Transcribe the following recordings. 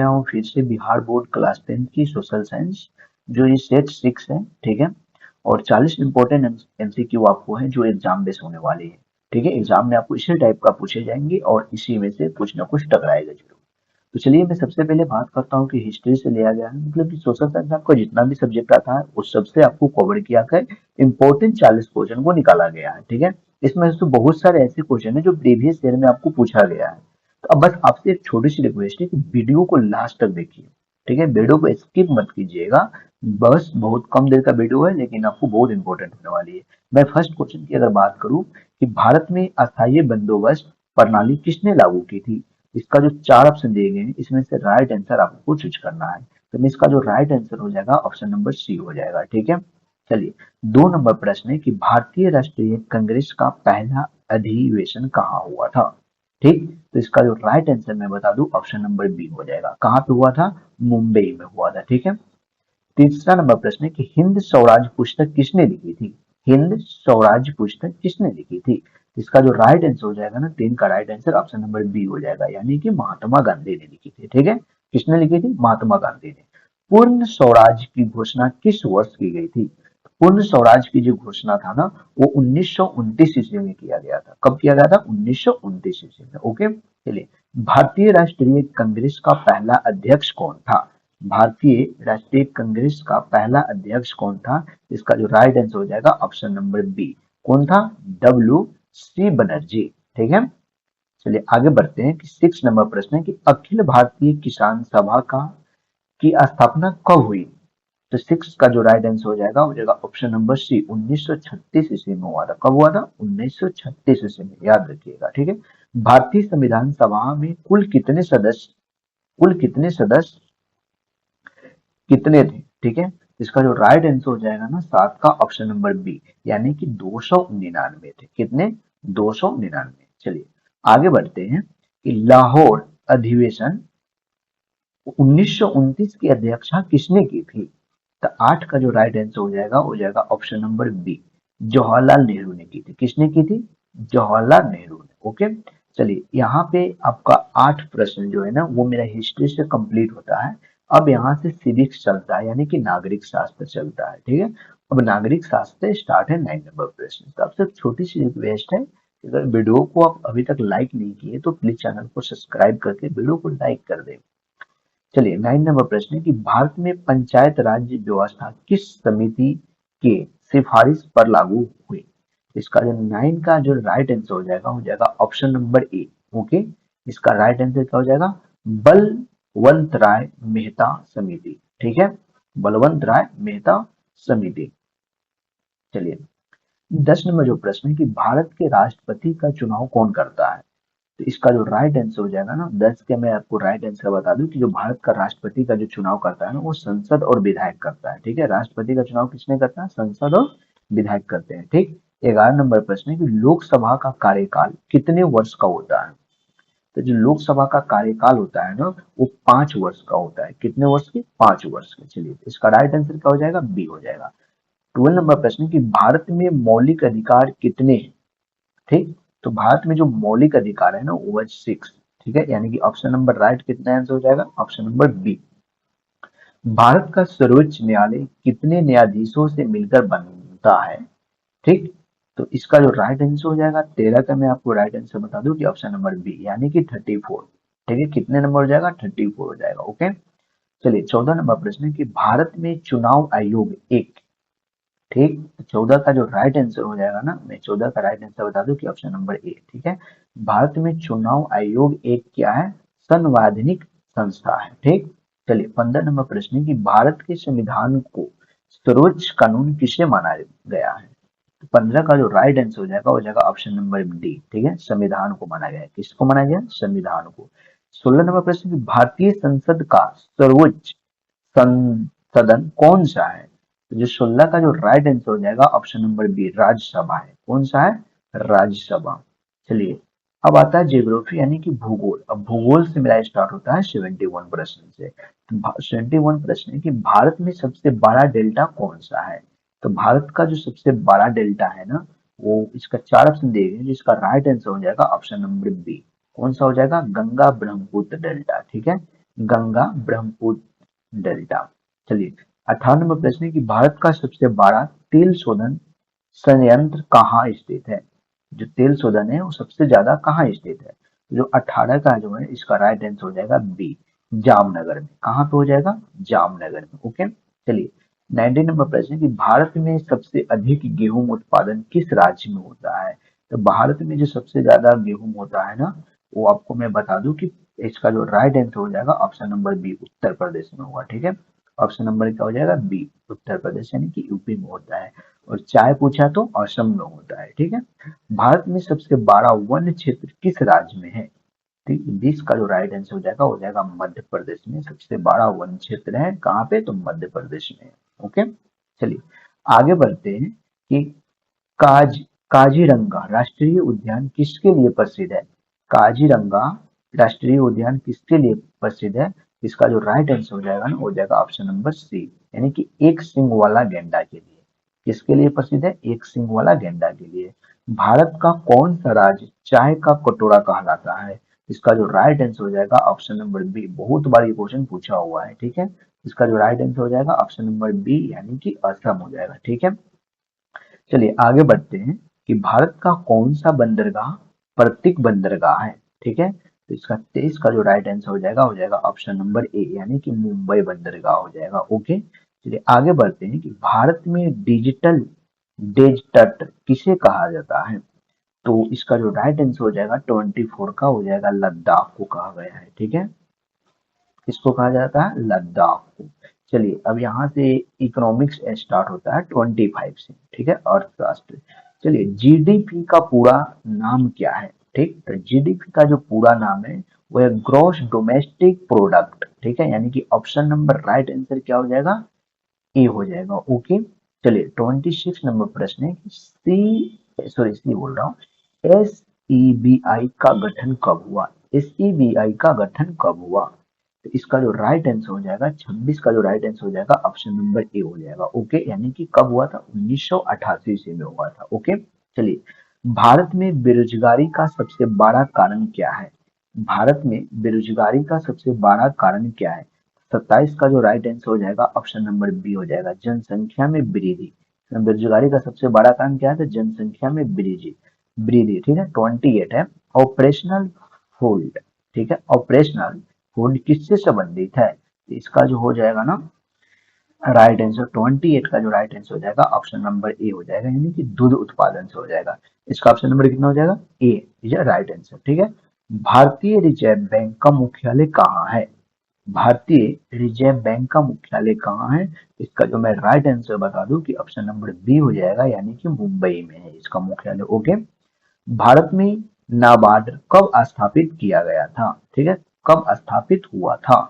हूँ फिर से बिहार बोर्ड क्लास 10 की सोशल साइंस जो ये सेट 6 है। ठीक है। और 40 इंपॉर्टेंट एमसीक्यू आपको है जो एग्जाम बेस होने वाले हैं। ठीक है, एग्जाम में आपको इसी टाइप का पूछे जाएंगे और इसी में से कुछ ना कुछ टकराएगा जरूर। तो चलिए मैं सबसे पहले बात करता हूँ कि हिस्ट्री से लिया गया है, मतलब कि सोशल साइंस आपका जितना भी सब्जेक्ट आता है उस सबसे आपको कवर किया कर इम्पोर्टेंट 40 क्वेश्चन को निकाला गया है। ठीक है। इसमें से तो बहुत सारे ऐसे क्वेश्चन है जो प्रीवियस ईयर में आपको पूछा गया है। तो अब बस आपसे एक छोटी सी रिक्वेस्ट है कि वीडियो को लास्ट तक देखिए। ठीक है, वीडियो को स्किप मत कीजिएगा। बस बहुत कम देर का वीडियो है लेकिन आपको बहुत इंपॉर्टेंट होने वाली है। मैं फर्स्ट क्वेश्चन की अगर बात करूं कि भारत में अस्थायी बंदोबस्त प्रणाली किसने लागू की थी। इसका जो चार ऑप्शन दिए गए हैं इसमें से राइट आंसर आपको चूज करना है। तो इसका जो राइट आंसर हो जाएगा ऑप्शन नंबर सी हो जाएगा। ठीक है। चलिए, 2 नंबर प्रश्न है कि भारतीय राष्ट्रीय कांग्रेस का पहला अधिवेशन कहाँ हुआ था। ठीक, तो इसका जो राइट आंसर मैं बता दूं ऑप्शन नंबर बी हो जाएगा। कहाँ पे हुआ था? मुंबई में हुआ था। ठीक है। तीसरा नंबर प्रश्न है कि हिंद स्वराज पुस्तक किसने लिखी थी। हिंद स्वराज पुस्तक किसने लिखी थी। इसका जो राइट आंसर हो जाएगा ना, 3 का right answer option number B हो जाएगा, यानी कि महात्मा गांधी ने लिखी थी। ठीक है, किसने लिखी थी? महात्मा गांधी ने। पूर्ण स्वराज की घोषणा किस वर्ष की गई थी। पूर्ण स्वराज की जो घोषणा था ना, वो 1929 ईस्वी में किया गया था। कब किया गया था? 1929 ईस्वी में। ओके। चलिए, भारतीय राष्ट्रीय कांग्रेस का पहला अध्यक्ष कौन था। भारतीय राष्ट्रीय कांग्रेस का पहला अध्यक्ष कौन था। इसका जो राइट आंसर हो जाएगा ऑप्शन नंबर बी। कौन था? W C Banerjee. ठीक है। चलिए आगे बढ़ते हैं कि 6 नंबर प्रश्न है कि अखिल भारतीय किसान सभा का की स्थापना कब हुई। तो 6 का जो राइट आंसर हो जाएगा ऑप्शन नंबर सी। 1936 ईस्वी में हुआ था। कब हुआ था? 1936 ईस्वी में, याद रखिएगा। ठीक है। भारतीय संविधान सभा में कुल कितने सदस्य कितने थे। ठीक है। इसका जो राइट आंसर हो जाएगा ना 7 का ऑप्शन नंबर बी, यानी कि 299 थे। कितने? 299। चलिए आगे बढ़ते हैं कि लाहौर अधिवेशन 1929 की अध्यक्षता किसने की थी। तो 8 का जो राइट आंसर हो जाएगा option number B. Jawaharlal Nehru ने की थी। किसने की थी? जवाहरलाल नेहरू ने। ओके। चलिए यहाँ पे आपका 8 प्रश्न जो है ना वो मेरा हिस्ट्री से कंप्लीट होता है। अब यहाँ से सिविक्स चलता है, यानी कि नागरिक शास्त्र चलता है। ठीक है। अब नागरिक शास्त्र से स्टार्ट है 9 नंबर प्रश्न। तो आपसे एक छोटी सी रिक्वेस्ट है कि अगर वीडियो को आप अभी तक लाइक नहीं किए तो प्लीज चैनल को सब्सक्राइब करके वीडियो को लाइक कर दें। चलिए 9 नंबर प्रश्न है कि भारत में पंचायत राज्य व्यवस्था किस समिति के सिफारिश पर लागू हुई। इसका जो 9 का जो राइट आंसर हो जाएगा ऑप्शन नंबर ए। ओके। इसका राइट आंसर क्या हो जाएगा? बलवंत राय मेहता समिति। ठीक है, बलवंत राय मेहता समिति। चलिए 10 नंबर जो प्रश्न है कि भारत के राष्ट्रपति का चुनाव कौन करता है। तो इसका जो राइट आंसर हो जाएगा ना 10 के, मैं आपको राइट आंसर बता दूं कि जो भारत का राष्ट्रपति का जो चुनाव करता है ना वो संसद और विधायक करता है। ठीक है, राष्ट्रपति का चुनाव किसने करता है? संसद और विधायक करते हैं। ठीक। 11 नंबर प्रश्न है कि लोकसभा का कार्यकाल कितने वर्ष का होता है। तो जो लोकसभा का कार्यकाल होता है ना वो 5 वर्ष का होता है। कितने वर्ष के? 5 वर्ष के। चलिए इसका राइट आंसर क्या हो जाएगा? बी हो जाएगा। 12 नंबर प्रश्न है कि भारत में मौलिक अधिकार कितने हैं। ठीक, तो भारत में जो मौलिक अधिकार है ना वो है 6। ठीक है, यानी कि ऑप्शन नंबर राइट कितना आंसर हो जाएगा? Option number B. भारत का सर्वोच्च न्यायालय कितने न्यायाधीशों से मिलकर बनता है। ठीक, तो इसका जो राइट आंसर हो जाएगा 13 का, मैं आपको राइट आंसर बता दूं कि ऑप्शन नंबर बी, यानी कि 34। ठीक है, कितने नंबर हो जाएगा? 34 हो जाएगा। ओके। चलिए 14 नंबर प्रश्न है कि भारत में चुनाव आयोग एक। ठीक, 14 का जो राइट आंसर हो जाएगा ना, मैं 14 का राइट आंसर बता दूं कि ऑप्शन नंबर ए। ठीक है, भारत में चुनाव आयोग एक क्या है? संवैधानिक संस्था है। ठीक। चलिए 15 नंबर प्रश्न है कि भारत के संविधान को सर्वोच्च कानून किसे माना गया है। तो 15 का जो राइट आंसर हो जाएगा ऑप्शन नंबर डी। ठीक है, संविधान को माना गया है। किसको माना गया? संविधान को। 16 नंबर प्रश्न की भारतीय संसद का सर्वोच्च सदन कौन सा है। तो जो 16 का जो राइट आंसर हो जाएगा ऑप्शन नंबर बी, राज्यसभा है। कौन सा है? राज्यसभा। चलिए अब आता है ज्योग्राफी यानी कि भूगोल। अब भूगोल से मेरा स्टार्ट होता है 71 प्रश्न से। तो 71 प्रश्न है कि भारत में सबसे बड़ा डेल्टा कौन सा है। तो भारत का जो सबसे बड़ा डेल्टा है ना वो, इसका 4 ऑप्शन दिए गए जिसका राइट आंसर हो जाएगा ऑप्शन नंबर बी। कौन सा हो जाएगा? गंगा ब्रह्मपुत्र डेल्टा। ठीक है, गंगा ब्रह्मपुत्र डेल्टा। चलिए 18 नंबर प्रश्न है कि भारत का सबसे बड़ा तेल शोधन संयंत्र कहाँ स्थित है। जो तेल शोधन है वो सबसे ज्यादा कहाँ स्थित है। जो 18 का जो है इसका राइट आंसर हो जाएगा बी, जामनगर में। कहाँ पे हो जाएगा, जामनगर में। ओके, चलिए 19 नंबर प्रश्न है कि भारत में सबसे अधिक गेहूं उत्पादन किस राज्य में होता है। तो भारत में जो सबसे ज्यादा गेहूं होता है ना, वो आपको मैं बता दूं कि इसका जो राइट आंसर हो जाएगा option number B, Uttar Pradesh में होगा। ठीक है, ऑप्शन नंबर क्या हो जाएगा, बी, उत्तर प्रदेश यानी कि यूपी में होता है। और चाय पूछा तो असम में होता है। ठीक है, भारत में सबसे बड़ा वन क्षेत्र किस राज्य में है। ठीक, 20 का जो राइट आंसर हो जाएगा मध्य प्रदेश में सबसे बड़ा वन क्षेत्र है। कहाँ पे, तो मध्य प्रदेश में। ओके, चलिए आगे बढ़ते हैं कि काज काजीरंगा राष्ट्रीय उद्यान किसके लिए प्रसिद्ध है। काजीरंगा राष्ट्रीय उद्यान किसके लिए प्रसिद्ध है। इसका जो राइट आंसर हो जाएगा ना, हो जाएगा ऑप्शन नंबर सी, यानी कि एक सींग वाला गेंडा के लिए। किसके लिए प्रसिद्ध है, एक सींग वाला गेंडा के लिए। भारत का कौन सा राज्य चाय का कटोरा कहलाता है। इसका जो राइट आंसर हो जाएगा ऑप्शन नंबर बी, बहुत बार ये क्वेश्चन पूछा हुआ है। ठीक है, इसका जो राइट आंसर हो जाएगा ऑप्शन नंबर बी, यानी कि असम हो जाएगा। ठीक है, चलिए आगे बढ़ते हैं कि भारत का कौन सा बंदरगाह प्रतीक बंदरगाह है। ठीक है, तो इसका 23 का जो राइट आंसर हो जाएगा ऑप्शन नंबर ए, यानी कि मुंबई बंदरगाह हो जाएगा। ओके, चलिए आगे बढ़ते हैं कि भारत में डिजिटल डेजर्ट किसे कहा जाता है। तो इसका जो राइट आंसर हो जाएगा 24 का हो जाएगा लद्दाख को कहा गया है। ठीक है, किसको कहा जाता है, लद्दाख को। चलिए अब यहाँ से इकोनॉमिक्स स्टार्ट होता है 25 से। ठीक है, अर्थशास्त्र। चलिए जीडीपी का पूरा नाम क्या है। ठीक, तो जीडीपी का जो पूरा नाम है वो है ग्रॉस डोमेस्टिक प्रोडक्ट। ठीक है, यानी कि ऑप्शन नंबर राइट आंसर क्या हो जाएगा, ए हो जाएगा। ओके, चलिए 26 नंबर प्रश्न है कि सी बोल रहा हूँ, एस ई बी आई का गठन कब हुआ। एस ई बी आई का गठन कब हुआ। तो इसका जो राइट आंसर हो जाएगा 26 का जो राइट आंसर हो जाएगा ऑप्शन नंबर ए हो जाएगा। ओके, यानी कि कब हुआ था, 1988 ईस्वी में हुआ था। ओके, चलिए भारत में बेरोजगारी का सबसे बड़ा कारण क्या है। भारत में बेरोजगारी का सबसे बड़ा कारण क्या है। 27 का जो राइट आंसर हो जाएगा ऑप्शन नंबर बी हो जाएगा, जनसंख्या में वृद्धि। बेरोजगारी का सबसे बड़ा कारण क्या है, तो जनसंख्या में वृद्धि वृद्धि। ठीक है, 28 है ऑपरेशनल होल्ड। ठीक है, ऑपरेशनल होल्ड किससे संबंधित है। तो इसका जो हो जाएगा ना राइट आंसर 28 का जो राइट आंसर हो जाएगा ऑप्शन नंबर ए हो जाएगा, यानी कि दूध उत्पादन से हो जाएगा। इसका ऑप्शन नंबर कितना हो जाएगा, ए इज राइट आंसर। ठीक है, भारतीय रिजर्व बैंक का मुख्यालय कहाँ है। भारतीय रिजर्व बैंक का मुख्यालय कहाँ है। इसका जो मैं राइट आंसर बता दूं कि ऑप्शन नंबर बी हो जाएगा, यानी कि मुंबई में है इसका मुख्यालय। ओके, भारत में नाबार्ड कब स्थापित किया गया था। ठीक है, कब स्थापित हुआ था।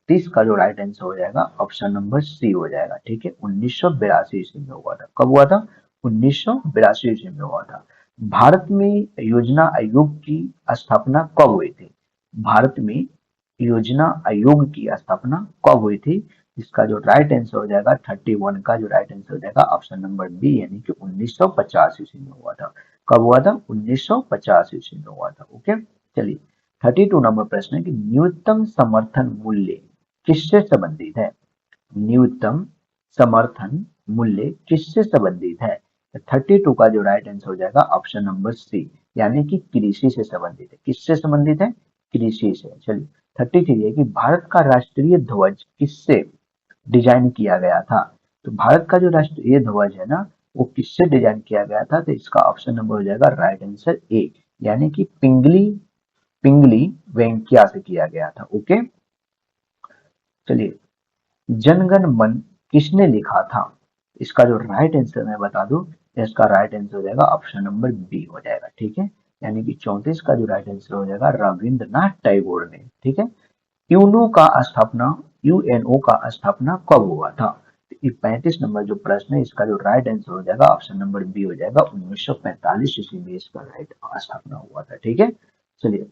30 का जो राइट आंसर हो जाएगा ऑप्शन नंबर सी हो जाएगा। ठीक है, 1982 ईस्वी में हुआ था। कब हुआ था, 1982 ईस्वी में हुआ था। भारत में योजना आयोग की स्थापना कब हुई थी। भारत में योजना आयोग की स्थापना कब हुई थी। इसका जो राइट आंसर हो जाएगा 31 का जो राइट आंसर हो जाएगा ऑप्शन नंबर बी, यानी कि 1950 ईस्वी में हुआ था। कब हुआ था, 1950 ईस्वी में हुआ था। ओके, चलिए 32 नंबर प्रश्न है कि न्यूनतम समर्थन मूल्य किससे संबंधित है। न्यूनतम समर्थन मूल्य किससे संबंधित है। 32 का जो राइट आंसर हो जाएगा ऑप्शन नंबर सी, यानी कि कृषि से संबंधित है। किससे संबंधित है, कृषि से। चलिए 33 है कि भारत का राष्ट्रीय ध्वज किससे डिजाइन किया गया था। तो भारत का जो राष्ट्रीय ध्वज है ना, वो किससे डिजाइन किया गया था। तो इसका ऑप्शन नंबर हो जाएगा राइट आंसर ए, यानी कि पिंगली पिंगली वेंकिया से किया गया था। ओके, चलिए जनगण मन किसने लिखा था। इसका जो राइट आंसर मैं बता दूं, इसका राइट आंसर हो जाएगा ऑप्शन नंबर बी हो जाएगा। ठीक है, यानी कि 34 का जो राइट आंसर हो जाएगा रविंद्रनाथ टैगोर ने। ठीक है, यूनो का स्थापना यूएनओ का स्थापना कब हुआ था। 35 नंबर जो प्रश्न है, इसका जो राइट आंसर हो जाएगा ऑप्शन नंबर बी हो जाएगा, 1945 ईस्वी में इसका राइट स्थापना हुआ था। ठीक है, चलिए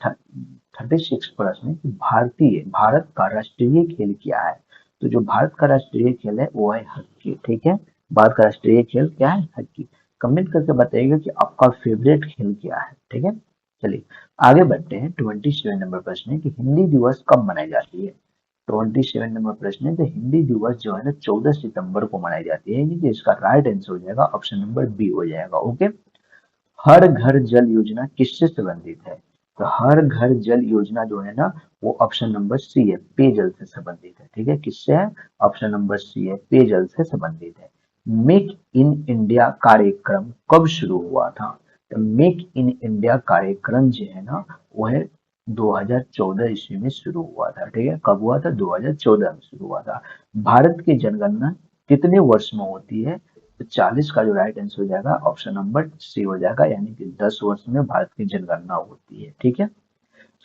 36 प्रश्न है कि भारत का राष्ट्रीय खेल क्या है। तो जो भारत का राष्ट्रीय खेल है वो है हॉकी। ठीक है, भारत का राष्ट्रीय खेल क्या है, हॉकी। कमेंट करके बताइएगा कि आपका फेवरेट खेल क्या है। ठीक है, चलिए आगे बढ़ते हैं। 27 नंबर प्रश्न है कि हिंदी दिवस कब मनाई जाती है। 27 नंबर प्रश्न है, तो हिंदी दिवस जो है ना 14 सितंबर को मनाई जाती है, यानी कि इसका राइट आंसर हो जाएगा ऑप्शन नंबर बी हो जाएगा। ओके। हर घर जल योजना किससे संबंधित है? तो हर घर जल योजना जो है ना वो ऑप्शन नंबर सी है, पेयजल से संबंधित है। ठीक है, किससे है? ऑप्शन नंबर सी है, पेयजल से संबंधित है। मेक इन इंडिया कार्यक्रम कब शुरू हुआ था? तो मेक इन इंडिया कार्यक्रम जो है ना वो है 2014 ईस्वी में शुरू हुआ था। ठीक है, कब हुआ था? 2014 में शुरू हुआ था। भारत की जनगणना कितने वर्ष में होती है? तो 40 का जो राइट आंसर हो जाएगा ऑप्शन नंबर सी हो जाएगा, यानी कि 10 वर्ष में भारत की जनगणना होती है। ठीक है,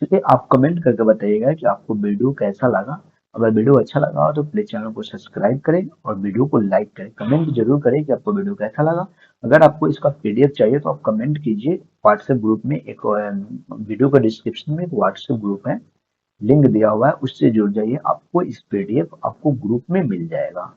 चलिए आप कमेंट करके बताइएगा कि आपको वीडियो कैसा लगा। अगर वीडियो अच्छा लगा हो तो प्लीज चैनल को सब्सक्राइब करें और वीडियो को लाइक करें। कमेंट जरूर करें कि आपको वीडियो कैसा लगा। अगर आपको इसका पीडीएफ चाहिए तो आप कमेंट कीजिए। व्हाट्सएप ग्रुप में एक वीडियो का डिस्क्रिप्शन में एक व्हाट्सएप ग्रुप है, लिंक दिया हुआ है, उससे जुड़ जाइए। आपको इस पीडीएफ आपको ग्रुप में मिल जाएगा।